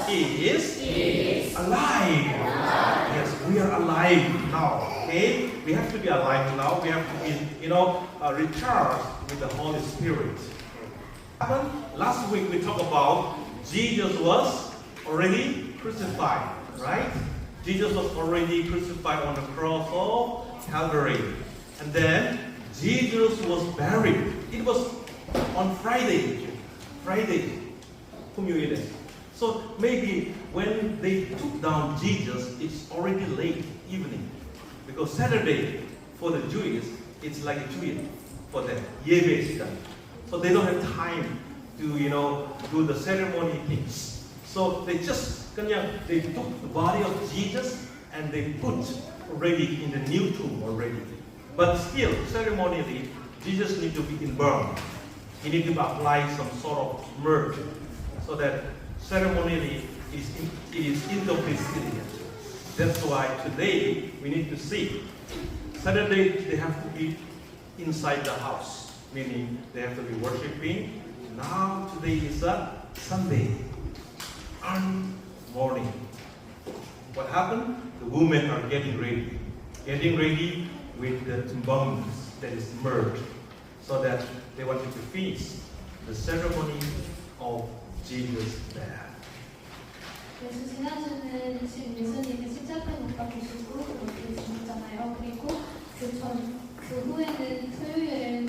is alive. Yes, we are alive now. Okay, we have to be alive now. We have to be, recharged with the Holy Spirit. Last week we talked about Jesus was already crucified, right? Jesus was already crucified on the cross of Calvary. And then Jesus was buried. It was on Friday. 금요일에. So maybe when they took down Jesus, it's already late evening. Because Saturday for the Jews, it's like a Jewish for them. 예배 시간. So they don't have time to, do the ceremony things. So they just, they took the body of Jesus and they put already in the new tomb already. But still, ceremonially, Jesus needs to be embalmed. He needs to apply some sort of myrrh so that ceremonially it is interpreted. That's why today we need to see. Saturday they have to be inside the house, meaning they have to be worshiping. Now today is a Sunday, early morning. What happened? The women are getting ready with the embalming that is myrrh, so that they wanted to finish the ceremony of Jesus' death. 그래서 지난주는 지금 예수님이 십자가에 못 박히시고 그렇게 죽었잖아요. 그리고 그 후에는 토요일은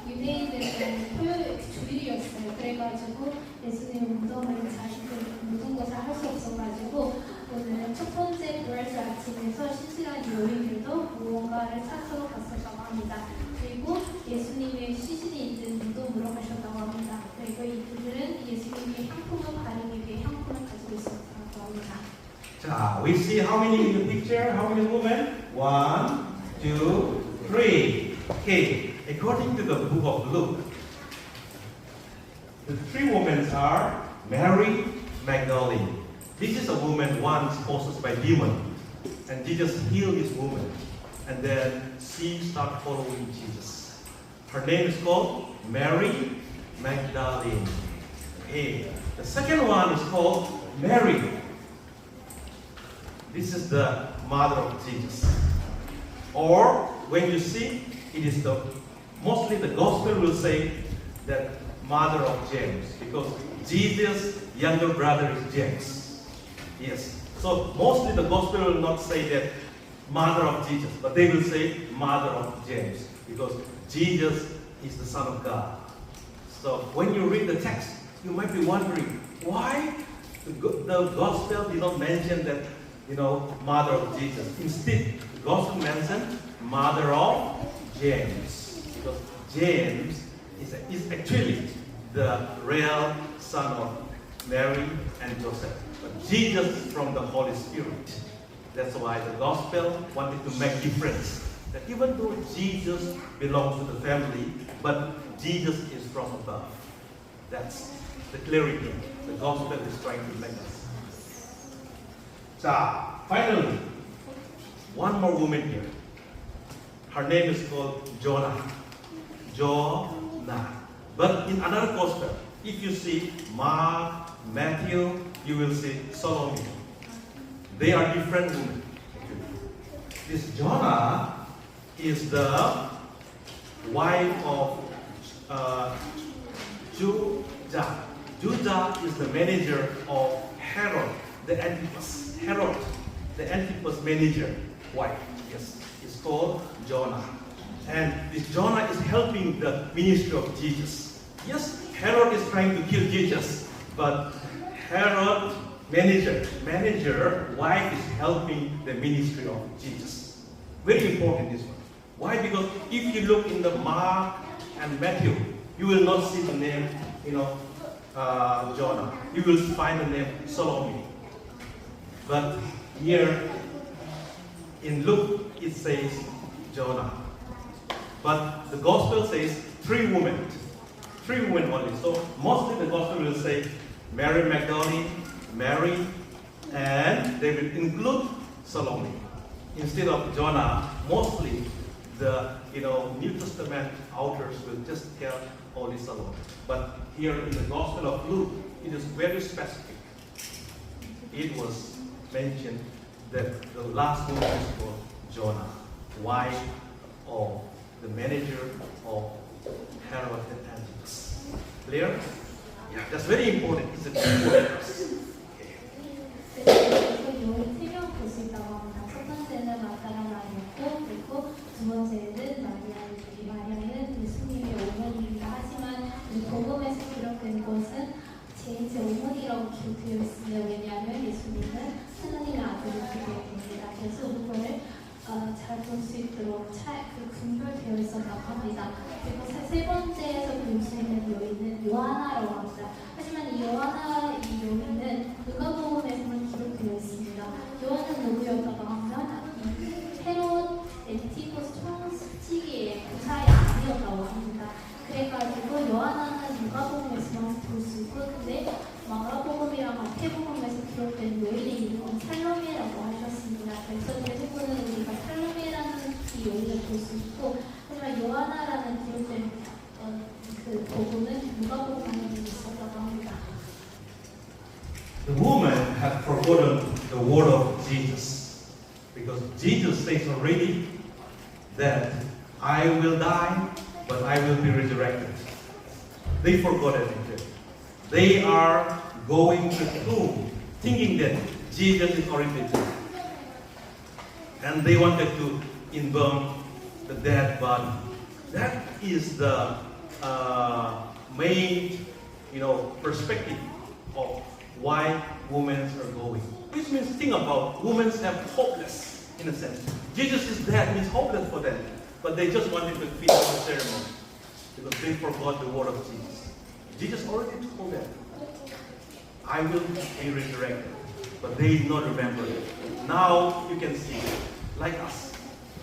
유대인들은 토요일 주일이었어요. 그래가지고 예수님 무덤을 묻은 것을 할 수 없어가지고 오늘 첫 번째 부활절 아침에서 신실한 요인들도 무언가를 찾으러 갔었다고 합니다. 그리고 예수님의 시신이 있는 무덤으로 가셨다고 합니다. 그리고 이분들은 예수님의 향품을 바르기 위해 향품을 가지고 있었다고 합니다. 자, we see how many in the picture? How many women? 1, 2, 3. Okay, according to the book of Luke, the 3 women are Mary Magdalene. This is a woman once possessed by demon, and Jesus healed this woman, and then she started following Jesus. Her name is called Mary Magdalene. Okay. The second one is called Mary. This is the mother of Jesus. Or when you see, it is mostly the gospel will say that mother of James, because Jesus' younger brother is James. Yes. So mostly the gospel will not say that mother of Jesus, but they will say mother of James, because Jesus is the Son of God. So when you read the text, you might be wondering why the gospel did not mention that, mother of Jesus. Instead, the gospel mentioned mother of James, because James is actually the real son of Mary and Joseph. But Jesus is from the Holy Spirit. That's why the gospel wanted to make difference. That even though Jesus belongs to the family, but Jesus is from above. That's the clarity the gospel is trying to make us. So, finally, one more woman here. Her name is called Jonah. Jonah. But in another gospel, if you see Mark, Matthew, you will see Salome. They are different women. This Jonah is the wife of Judah. Judah is the manager of Herod, the Antipas. Herod, the Antipas manager, wife. Yes, it's called Jonah. And this Jonah is helping the ministry of Jesus. Yes, Herod is trying to kill Jesus, but Herod manager wife is helping the ministry of Jesus. Very important this one. Why? Because if you look in the Mark and Matthew, you will not see the name, Jonah. You will find the name Salome. But here in Luke it says Jonah. But the gospel says 3 women. 3 women only. So mostly the gospel will say Mary Magdalene, Mary, and they will include Salome. Instead of Jonah, mostly the New Testament authors will just tell only Salome. But here in the Gospel of Luke, it is very specific. It was mentioned that the last woman is called Jonah, wife of the manager of Herod and Antipas. Clear? Yeah, that's very important. It's a key word. 그래서 요인 3명 볼 수 있다고 합니다. 첫 번째는 마다라 마리아고, 그리고 두 번째는 마리아는 예수님의 어머니이다. 하지만 이 복음에서 기록된 것은 제 어머니라고 기록되어 있습니다. 왜냐하면 예수님은 하나님의 아들로 기록됩니다. 그래서 그거를 잘 볼 수 있도록 분별되어 있었다고 합니다. 그리고 세 번째에서 볼 수 있는 요인은 요하나라고 합니다. 하지만 이 요하나 이 요인은 누가복음에서만 기록되어 있습니다. 요한은 누구였다고 하면 헤롯 엔티포스 총시기의 부사의 아들이었다고 합니다. 그래가지고 요하나는 누가복음에서만 볼 수 있고, 근데 마가복음이랑 마태복음에서 기록된 요인의 이름은 살로메라고 하셨습니다. 그래서 대부분은 우리가 살로메라는 이 요인을 볼 수 있고, 하지만 요하나라는 기록된 그 복음은 누가복음에 있었다고 합니다. The woman had forgotten the word of Jesus because Jesus says already that I will die, but I will be resurrected. They forgot it. They are going to the tomb thinking that Jesus is already dead. And they wanted to embalm the dead body. That is the main, perspective of why women are going. Which means, think about women have hopeless in a sense. Jesus is dead means hopeless for them, but they just wanted to finish the ceremony because they forgot the word of Jesus. Jesus already told them, I will be resurrected, but they did not remember it. Now you can see, like us,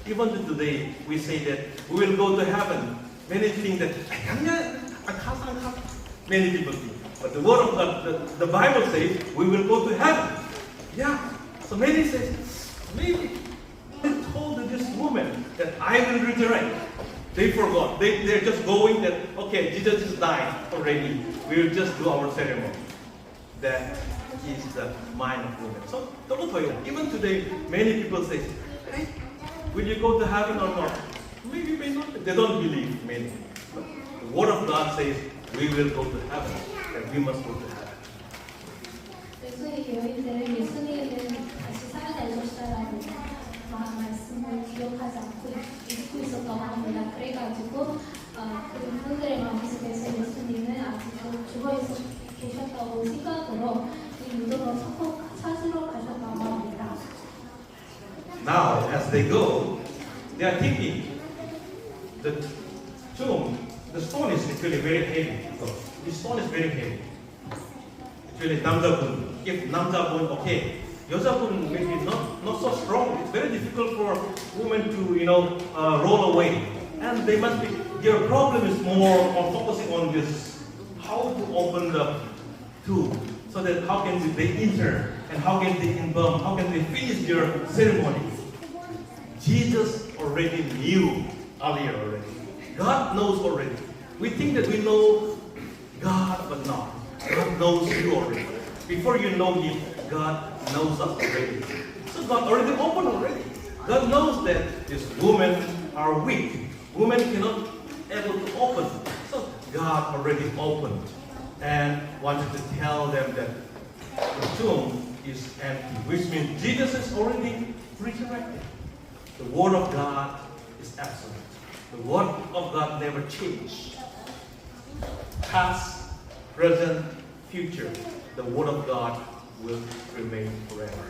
even to today, we say that we will go to heaven. Many think that I can't. Many people think. But the word of God, the Bible says we will go to heaven. Yeah. So many say, maybe they told this woman that I will resurrect. They forgot. They're just going that, okay, Jesus is dying already. We will just do our ceremony. That is the mind of women. So don't forget. Even today, many people say, hey, will you go to heaven or not? Maybe, may not. They don't believe, many. But the word of God says we will go to heaven. That we must go to heaven. 그래서 이 요인들은 예수님은 다시 살아날 것이다라는 말씀을 기억하지 않고 잊고 있었다고 합니다. 그래가지고 그분들의 마음속에서 예수님은 아직도 죽어 계셨다고 생각으로 이 무덤을 찾으러 가셨다고 합니다. Now, as they go, they are thinking the tomb, the stone is actually very heavy. This stone is very heavy. Actually, 남자분, if 남자분, okay, 여자분 maybe not so strong. It's very difficult for women to roll away, and they must be. Their problem is more on focusing on this, how to open the tomb, so that how can they enter and how can they embalm, how can they finish their ceremony. Jesus already knew earlier already. God knows already. We think that we know God, but not. God knows you already. Before you know Him, God knows us already. So God already opened already. God knows that these women are weak. Women cannot able to open. So God already opened and wanted to tell them that the tomb is empty, which means Jesus is already resurrected. The Word of God is absolute. The Word of God never changes. Past, present, future, the Word of God will remain forever.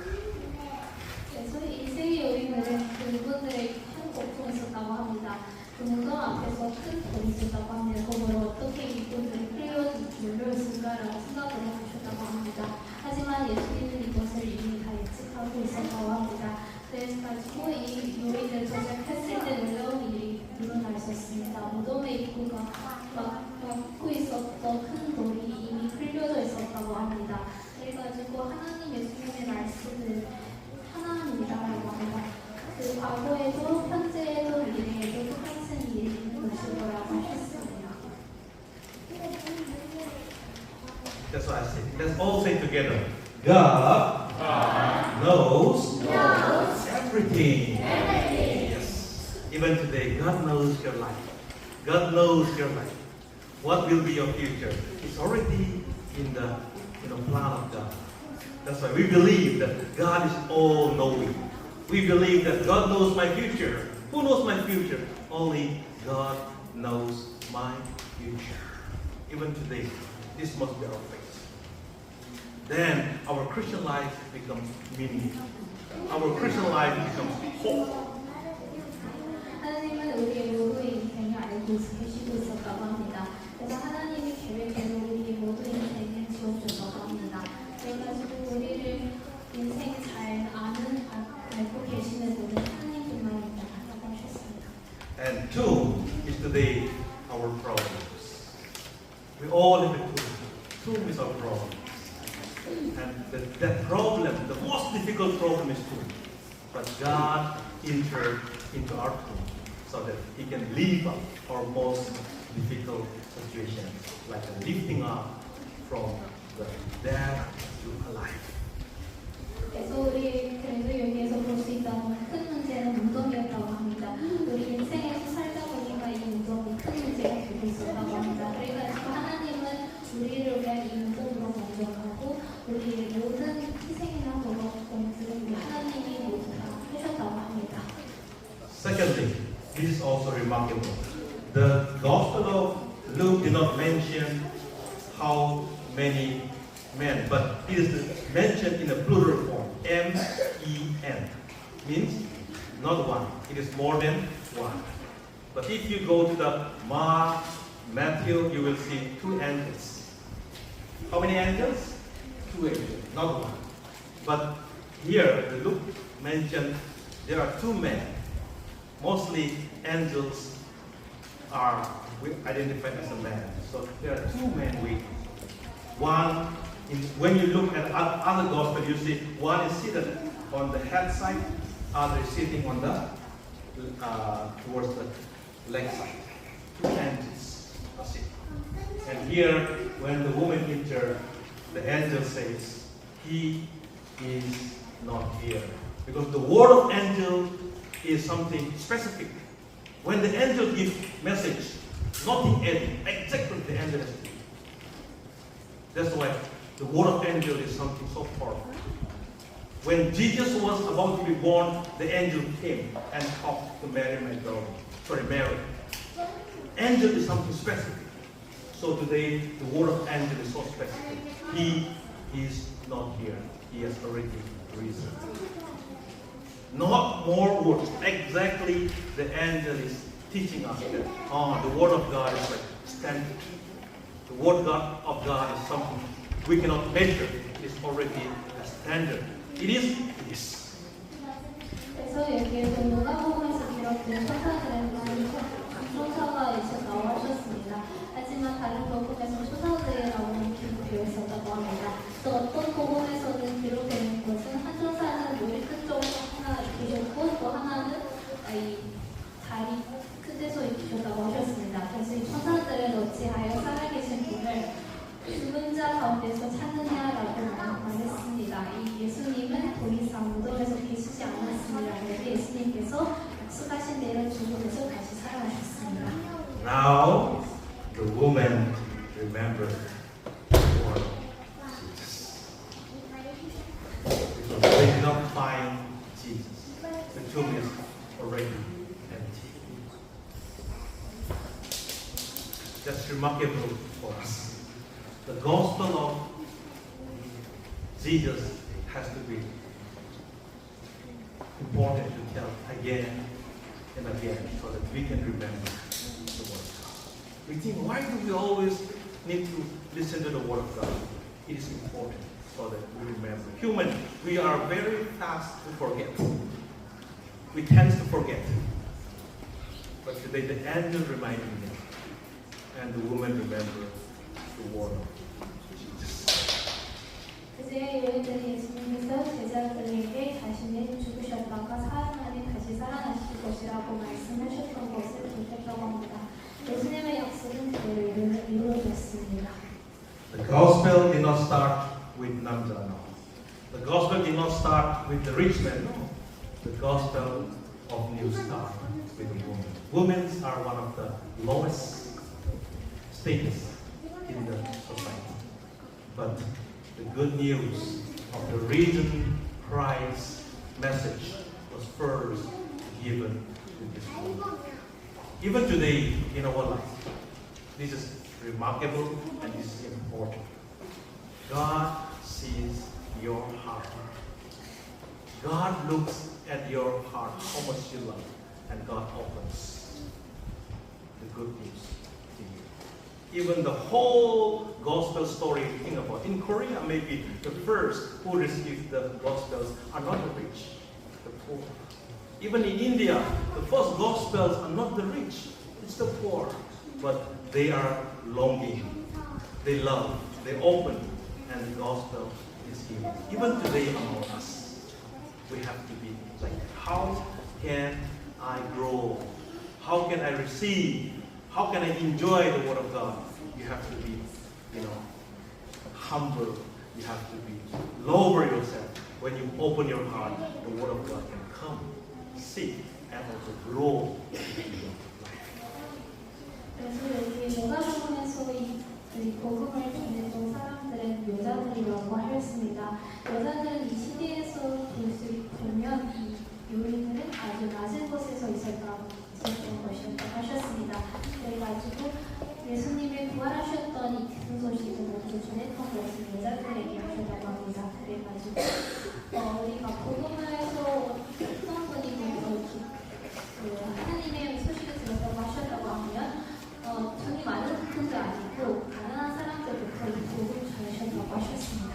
그래서 인생의 요인들은 그분들의 큰 고통이 있었다고 합니다. 그 무덤 앞에서 큰 돌이 있었다고 합니다. 그걸 어떻게 이분들이 풀려있을까라고 생각을 해보셨다고 합니다. 하지만 예수님은 이것을 이미 다 예측하고 있었다고 합니다. 그래가지고 이 요인을 도착했을 때 놀라운 일이 일어날 수 있습니다. 무덤의 입구가 막고 있었던 큰 돌이 이미 풀려져 있었다고 합니다. 그래가지고 하나님 예수님의 말씀을 하나님이라고 합니다. 그 과거에도 현재에도 미래에도 똑같은 일이 있는 것일 거라고 하셨습니다. That's why I say, let's all say together, God knows everything. Yes. Even today, God knows your life. God knows your life. What will be your future? It's already in the plan of God. That's why we believe that God is all-knowing. We believe that God knows my future. Who knows my future? Only God knows my future. Even today, this must be our faith. Then our Christian life becomes meaningful. Our Christian life becomes hope. 하나님은 우리의 모두의 인생을 알고 계시고 있었다고 합니다. 그래서 하나님이 계획대로 우리의 모두 인생을 지어주셨다고 합니다. 그래가지고 우리를 인생 잘 알고 계시는 분은 하나님뿐만 있다고 하셨습니다. And two is today our problems. We all have a tomb. Tomb is our problem. And that problem, the most difficult problem is tomb. But God entered into our tomb so that He can lift up our most difficult situations, like a lifting up from the dead to alive. 그래서 우리 그래도 여기에서 볼 수 있다는 큰 문제는 무덤이었다고 합니다. 우리 인생에서 살다 보니까 이 무덤이 큰 문제가 되고 있었다고 합니다. 그래가지고 하나님은 우리를 위한 이 무덤으로 먼저 가고 우리의 모든 희생이나 공들을 우리 하나님이 모두 다 하셨다고 합니다. Secondly, this is also remarkable. The Gospel of Luke did not mention how many men, but it is mentioned in a plural form, M-E-N. Means not one, it is more than one. But if you go to the Mark, Matthew, you will see two angels. How many angels? Two angels, not one. But here, the Luke mentioned there are two men. Mostly angels are identified as a man. So there are two men waiting. One, when you look at other gospel, you see one is seated on the head side, other is sitting on the towards the leg side. Two angels are sitting. And here, when the woman entered, the angel says, "He is not here," because the word of angel is something specific. When the angel gives message, nothing added, exactly the angel has to give. That's why the word of angel is something so powerful. When Jesus was about to be born, the angel came and talked to Mary Magdalene. Mary. Angel is something specific. So today, the word of angel is so specific. He is not here. He has already risen. Not more words. Exactly, the angel is teaching us that the word of God is like standard. The word of God is something we cannot measure. It is already a standard. It is. 그래서 여기에서 누가복음에서 기록된 초사들에 대한 초사가 있었다고 하셨습니다. 하지만 다른 복음에서 초사들이 나오는 기록되어 있었다고 합니다. 또 어떤 복음에서는 기록되는 것은 한 초사는 머리 큰 쪽으로 하나 입히셨고 또 하나는 이 다리 큰 데서 입히셨다고 하셨습니다. 그래서 이 초사들은 어찌하여 살아계신 분을 죽은 자 가운데서 찾느냐라고 말했습니다. 이 예수님은 더 이상 무덤에서 계시지 않았습니다. 그래서 예수님께서 약속하신 대로 죽음에서 다시 살아나셨습니다. Now the woman remembered the word of Jesus. Because they did not find Jesus. The tomb is already empty. That's remarkable for us. The gospel of Jesus has to be important to tell again and again so that we can remember the word of God. We think, why do we always need to listen to the word of God? It is important so that we remember. Human, we are very fast to forget. We tend to forget. But today the angel reminded me, and the woman remembered the word of Jesus. 이제 여인들이 예수님께서 제자들에게 자신이 죽으셨다가 사흘 만에 다시 살아나실 것이라고 말씀하셨던 것을 기억했다고 합니다. 예수님의 약속은 그대로 이루어졌습니다. The gospel gospel did not start with Namja, no. The gospel did not start with the rich man, no. The gospel of New Start with the woman. Women are one of the lowest status in the society. But the good news of the risen Christ message was first given to this woman. Even today in our life, this is remarkable and this is important. God sees your heart. God looks at your heart, how much you love, and God opens the good news to you. Even the whole gospel story you think about. In Korea, maybe the first who received the gospels are not the rich, the poor. Even in India, the first gospels are not the rich, it's the poor. But they are longing, they love, they open, and the gospel is given. Even today among us, we have to be like, how can I grow? How can I receive? How can I enjoy the Word of God? You have to be, humble. You have to be lower yourself. When you open your heart, the Word of God can come, see, and also grow in your life. 그래서 여기 요나복음에서 이 복음을 전했던 사람들은 여자들이라고 하였습니다. 여자들은 이 시대에서 보면 이 요인들은 아주 낮은 곳에서 있었던 것이었다고 하셨습니다. 그래가지고 예수님이 부활하셨던 이 기쁜 소식을 먼저 전했던 것은 여자들에게 하셨다고 합니다. 그래가지고 우리가 복음에서 어떤 분이 하나님의 소식을 들었다고 하셨다고 하면 돈이 많은 분도 아니고 가난한 사람들부터 이 복음을 전하셨다고 하셨습니다.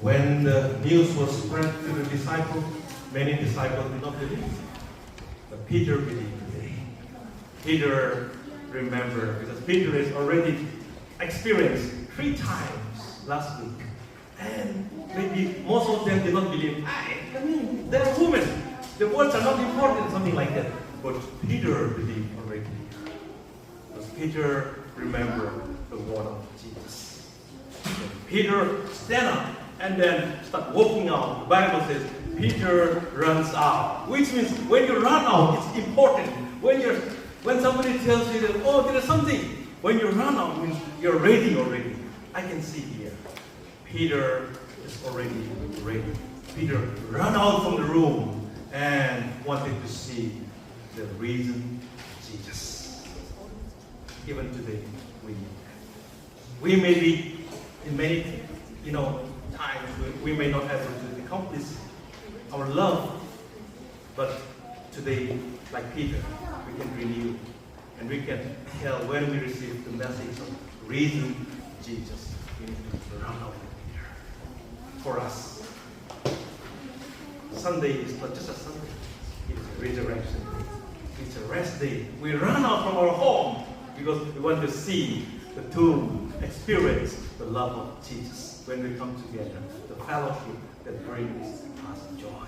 When the news was spread to the disciples, many disciples did not believe. But Peter believed. Peter remembered, because Peter has already experienced 3 times last week. And maybe most of them did not believe. I mean, they're women. The words are not important, something like that. But Peter believed already. Because Peter remembered the word of Jesus. Peter stand up and then start walking out. The Bible says Peter runs out, which means when you run out, it's important. When somebody tells you that, oh, there is something, when you run out, means you're ready already. I can see here, Peter is already ready. Peter ran out from the room and wanted to see the risen Jesus. Even today, we may be in many, times we may not have to accomplish our love, but today, like Peter, we can renew and we can tell when we receive the message of risen Jesus, we need to run out here. For us, Sunday is not just a Sunday, it is a resurrection day. It's a rest day. We run out from our home because we want to see the tomb, experience the love of Jesus when we come together, the fellowship that brings us joy.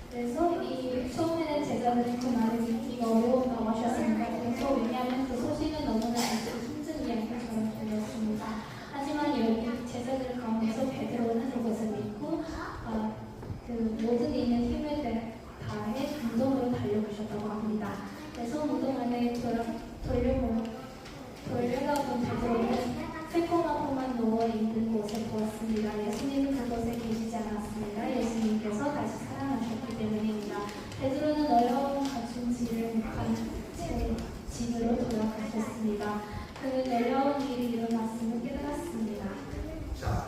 그래서 이 처음에는 제자들이 그 말을 믿기가 어려웠다고 하셨습니다. 그래서 왜냐하면 그 소식은 너무나 알기 힘든 이야기처럼 들렸습니다. 하지만 여기 제자들 가운데서 베드로는 그것을 믿고 그 모든 있는 힘을 다해 무덤으로 달려가셨다고 합니다. 그래서 무덤 안에 돌려가던 베드로는 새꼬마포만 누워있는 곳에 보았습니다. 예수님은 그곳에 계시지 않았습니다. 예수님께서 다시 살아나셨기 때문입니다. 베드로는 어려운 가중지를 묵한 채 집으로 돌아가셨습니다. 그는 어려운 일이 일어났음을 깨달았습니다. 자,